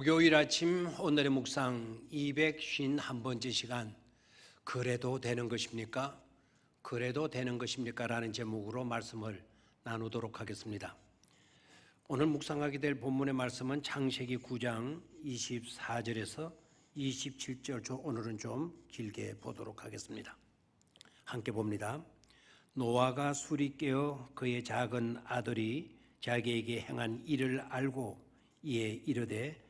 월요일 아침 오늘의 묵상 251번째 시간, 그래도 되는 것입니까? 그래도 되는 것입니까? 라는 제목으로 말씀을 나누도록 하겠습니다. 오늘 묵상하게 될 본문의 말씀은 창세기 9장 24절에서 27절, 오늘은 좀 길게 보도록 하겠습니다. 함께 봅니다. 노아가 술이 깨어 그의 작은 아들이 자기에게 행한 일을 알고 이에 이르되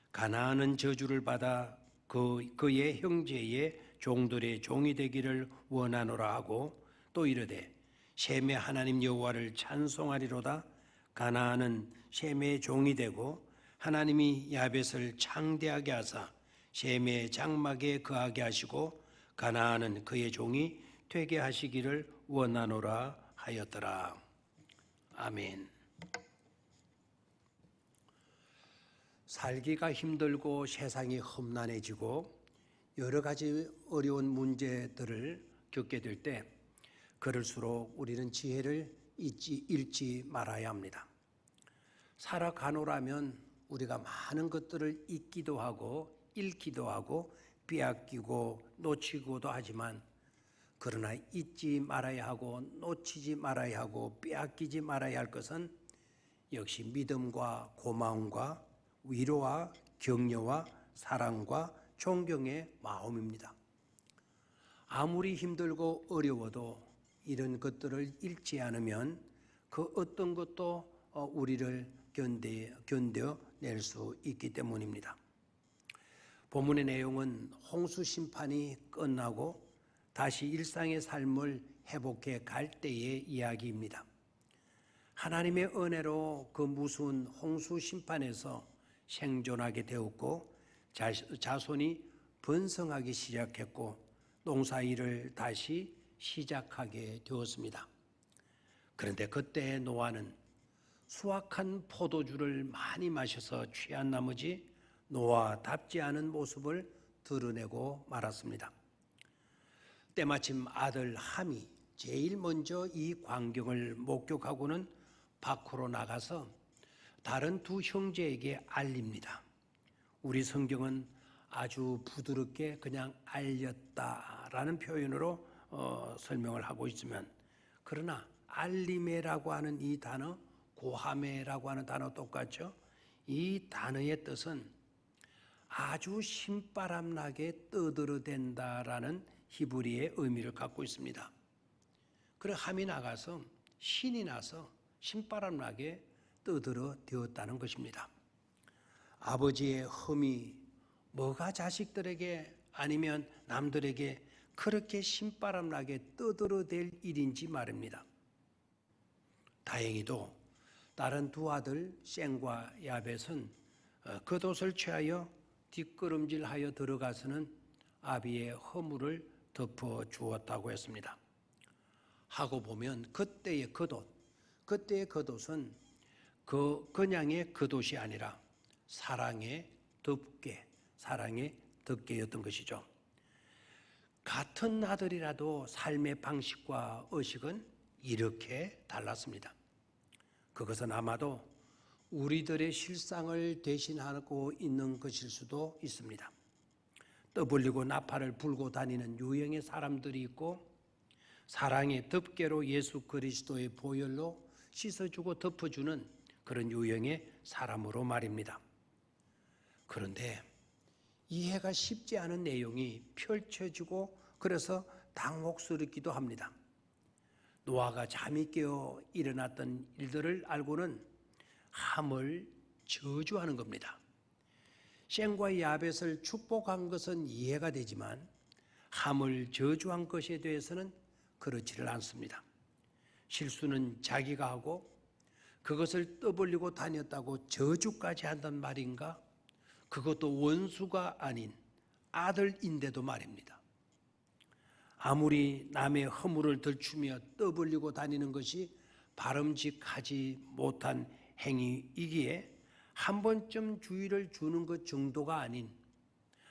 가나안은 저주를 받아 그의 형제의 종들의 종이 되기를 원하노라 하고 또 이르되 셈의 하나님 여호와를 찬송하리로다. 가나안은 셈의 종이 되고 하나님이 야벳을 창대하게 하사 셈의 장막에 거하게 하시고 가나안은 그의 종이 되게 하시기를 원하노라 하였더라. 아멘. 살기가 힘들고 세상이 험난해지고 여러 가지 어려운 문제들을 겪게 될 때 그럴수록 우리는 지혜를 잃지 말아야 합니다. 살아가노라면 우리가 많은 것들을 잊기도 하고 잃기도 하고 빼앗기고 놓치고도 하지만, 그러나 잊지 말아야 하고 놓치지 말아야 하고 빼앗기지 말아야 할 것은 역시 믿음과 고마움과 위로와 격려와 사랑과 존경의 마음입니다. 아무리 힘들고 어려워도 이런 것들을 잃지 않으면 그 어떤 것도 우리를 견뎌낼 수 있기 때문입니다. 본문의 내용은 홍수 심판이 끝나고 다시 일상의 삶을 회복해 갈 때의 이야기입니다. 하나님의 은혜로 그 무서운 홍수 심판에서 생존하게 되었고 자손이 번성하기 시작했고 농사일을 다시 시작하게 되었습니다. 그런데 그때 노아는 수확한 포도주를 많이 마셔서 취한 나머지 노아답지 않은 모습을 드러내고 말았습니다. 때마침 아들 함이 제일 먼저 이 광경을 목격하고는 밖으로 나가서 다른 두 형제에게 알립니다. 우리 성경은 아주 부드럽게 그냥 알렸다라는 표현으로 설명을 하고 있으면, 그러나 알림해라고 하는 이 단어, 고하메라고 하는 단어 똑같죠? 이 단어의 뜻은 아주 신바람나게 떠들어댄다라는 히브리의 의미를 갖고 있습니다. 그래 함이 나가서 신이 나서 신바람나게 떠들어대었다는 것입니다. 아버지의 흠이 뭐가 자식들에게 아니면 남들에게 그렇게 신바람나게 떠들어댈 일인지 말입니다. 다행히도 다른 두 아들 셈과 야벳은 겉옷을 취하여 뒷걸음질하여 들어가서는 아비의 허물을 덮어 주었다고 했습니다. 하고 보면 그때의 겉옷은 그냥의 겉옷이 아니라 사랑의 덮개였던 것이죠. 같은 아들이라도 삶의 방식과 의식은 이렇게 달랐습니다. 그것은 아마도 우리들의 실상을 대신하고 있는 것일 수도 있습니다. 떠벌리고 나팔을 불고 다니는 유형의 사람들이 있고, 사랑의 덮개로 예수 그리스도의 보혈로 씻어주고 덮어주는 그런 유형의 사람으로 말입니다. 그런데 이해가 쉽지 않은 내용이 펼쳐지고 그래서 당혹스럽기도 합니다. 노아가 잠이 깨어 일어났던 일들을 알고는 함을 저주하는 겁니다. 셈과 야벳을 축복한 것은 이해가 되지만 함을 저주한 것에 대해서는 그렇지를 않습니다. 실수는 자기가 하고 그것을 떠벌리고 다녔다고 저주까지 한단 말인가? 그것도 원수가 아닌 아들인데도 말입니다. 아무리 남의 허물을 들추며 떠벌리고 다니는 것이 바람직하지 못한 행위이기에 한 번쯤 주의를 주는 것 정도가 아닌,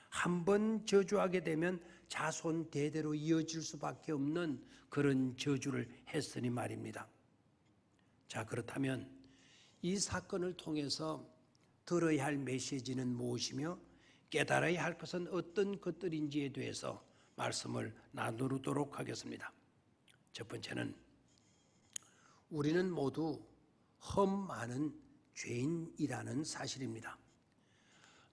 한 번 저주하게 되면 자손 대대로 이어질 수밖에 없는 그런 저주를 했으니 말입니다. 자, 그렇다면 이 사건을 통해서 들어야 할 메시지는 무엇이며 깨달아야 할 것은 어떤 것들인지에 대해서 말씀을 나누도록 하겠습니다. 첫 번째는 우리는 모두 흠 많은 죄인이라는 사실입니다.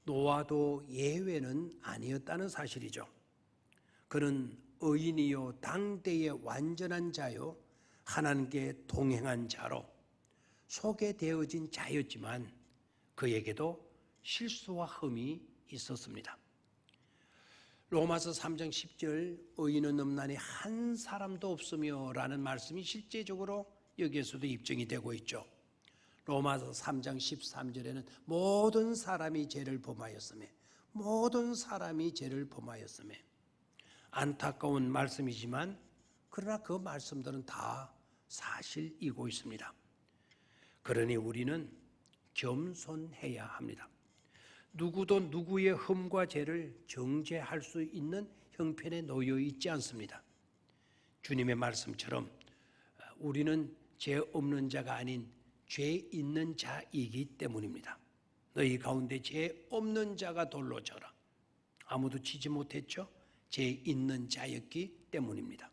노아도 예외는 아니었다는 사실이죠. 그는 의인이요 당대의 완전한 자요 하나님께 동행한 자로 소개되어진 자였지만 그에게도 실수와 흠이 있었습니다. 로마서 3장 10절 의인은 없나니 한 사람도 없으며 라는 말씀이 실제적으로 여기에서도 입증이 되고 있죠. 로마서 3장 13절에는 모든 사람이 죄를 범하였으며 안타까운 말씀이지만 그러나 그 말씀들은 다 사실이고 있습니다. 그러니 우리는 겸손해야 합니다. 누구도 누구의 흠과 죄를 정죄할 수 있는 형편에 놓여 있지 않습니다. 주님의 말씀처럼 우리는 죄 없는 자가 아닌 죄 있는 자이기 때문입니다. 너희 가운데 죄 없는 자가 돌로 쳐라. 아무도 치지 못했죠? 죄 있는 자였기 때문입니다.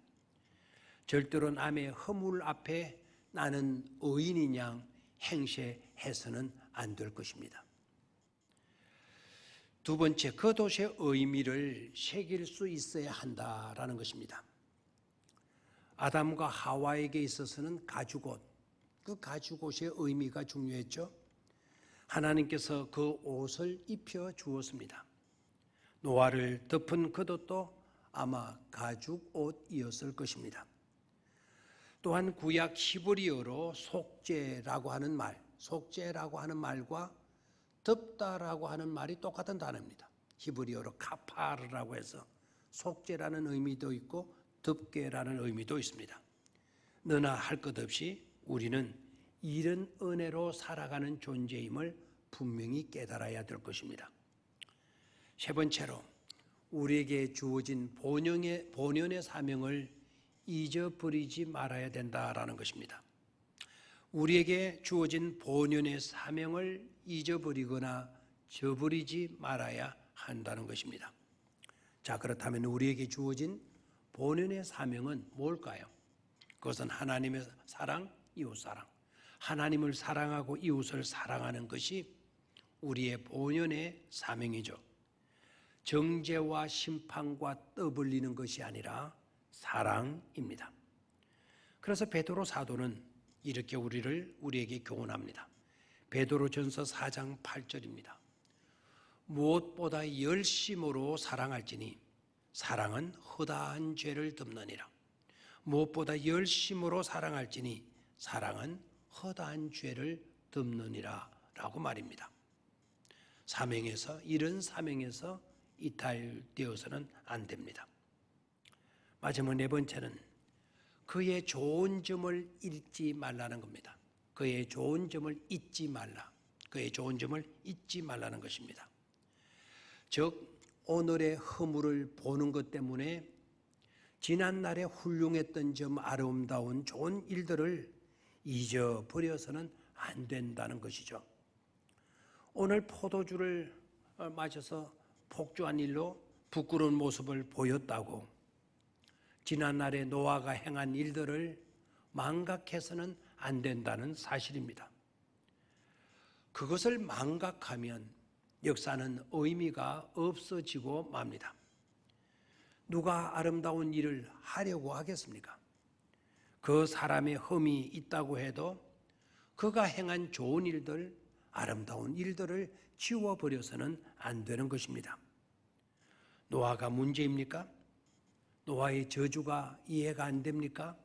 절대로 남의 허물 앞에 나는 의인인 양 행세해서는 안 될 것입니다. 두 번째, 그것의 의미를 새길 수 있어야 한다라는 것입니다. 아담과 하와에게 있어서는 가죽옷, 그 가죽옷의 의미가 중요했죠. 하나님께서 그 옷을 입혀 주었습니다. 노아를 덮은 겉옷도 아마 가죽옷이었을 것입니다. 또한 구약 히브리어로 속죄라고 하는 말과 덮다라고 하는 말이 똑같은 단어입니다. 히브리어로 카파르라고 해서 속죄라는 의미도 있고 덮개라는 의미도 있습니다. 너나 할 것 없이 우리는 이런 은혜로 살아가는 존재임을 분명히 깨달아야 될 것입니다. 세 번째로 우리에게 주어진 본연의 사명을 잊어버리지 말아야 된다라는 것입니다. 우리에게 주어진 본연의 사명을 잊어버리거나 저버리지 말아야 한다는 것입니다. 자, 그렇다면 우리에게 주어진 본연의 사명은 뭘까요? 그것은 하나님의 사랑, 이웃사랑. 하나님을 사랑하고 이웃을 사랑하는 것이 우리의 본연의 사명이죠. 정죄와 심판과 떠벌리는 것이 아니라 사랑입니다. 그래서 베드로 사도는 이렇게 우리에게 교훈합니다. 베드로전서 4장 8절입니다. 무엇보다 열심으로 사랑할지니 사랑은 허다한 죄를 덮느니라. 무엇보다 열심으로 사랑할지니 사랑은 허다한 죄를 덮느니라 라고 말입니다. 이런 사명에서 이탈되어서는 안 됩니다. 마지막 네 번째는 그의 좋은 점을 잊지 말라는 겁니다. 그의 좋은 점을 잊지 말라는 것입니다. 즉 오늘의 허물을 보는 것 때문에 지난날의 훌륭했던 점, 아름다운 좋은 일들을 잊어버려서는 안 된다는 것이죠. 오늘 포도주를 마셔서 폭주한 일로 부끄러운 모습을 보였다고 지난날에 노아가 행한 일들을 망각해서는 안 된다는 사실입니다. 그것을 망각하면 역사는 의미가 없어지고 맙니다. 누가 아름다운 일을 하려고 하겠습니까? 그 사람의 흠이 있다고 해도 그가 행한 좋은 일들, 아름다운 일들을 지워버려서는 안 되는 것입니다. 노아가 문제입니까? 노아의 저주가 이해가 안 됩니까?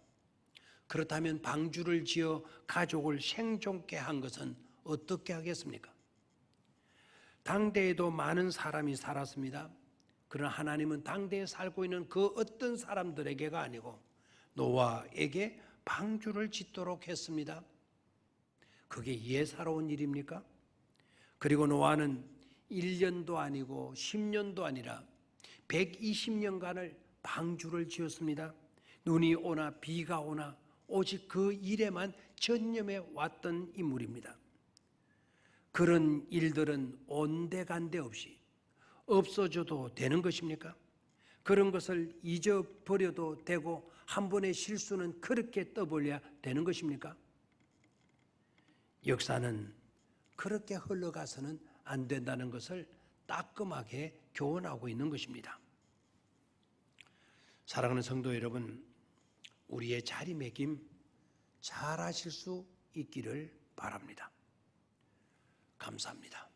그렇다면 방주를 지어 가족을 생존케 한 것은 어떻게 하겠습니까? 당대에도 많은 사람이 살았습니다. 그러나 하나님은 당대에 살고 있는 그 어떤 사람들에게가 아니고 노아에게 방주를 짓도록 했습니다. 그게 예사로운 일입니까? 그리고 노아는 1년도 아니고 10년도 아니라 120년간을 방주를 지었습니다. 눈이 오나 비가 오나 오직 그 일에만 전념해 왔던 인물입니다. 그런 일들은 온데간데 없이 없어져도 되는 것입니까? 그런 것을 잊어버려도 되고 한 번의 실수는 그렇게 떠벌려야 되는 것입니까? 역사는 그렇게 흘러가서는 안 된다는 것을 따끔하게 교훈하고 있는 것입니다. 사랑하는 성도 여러분, 우리의 자리매김 잘 하실 수 있기를 바랍니다. 감사합니다.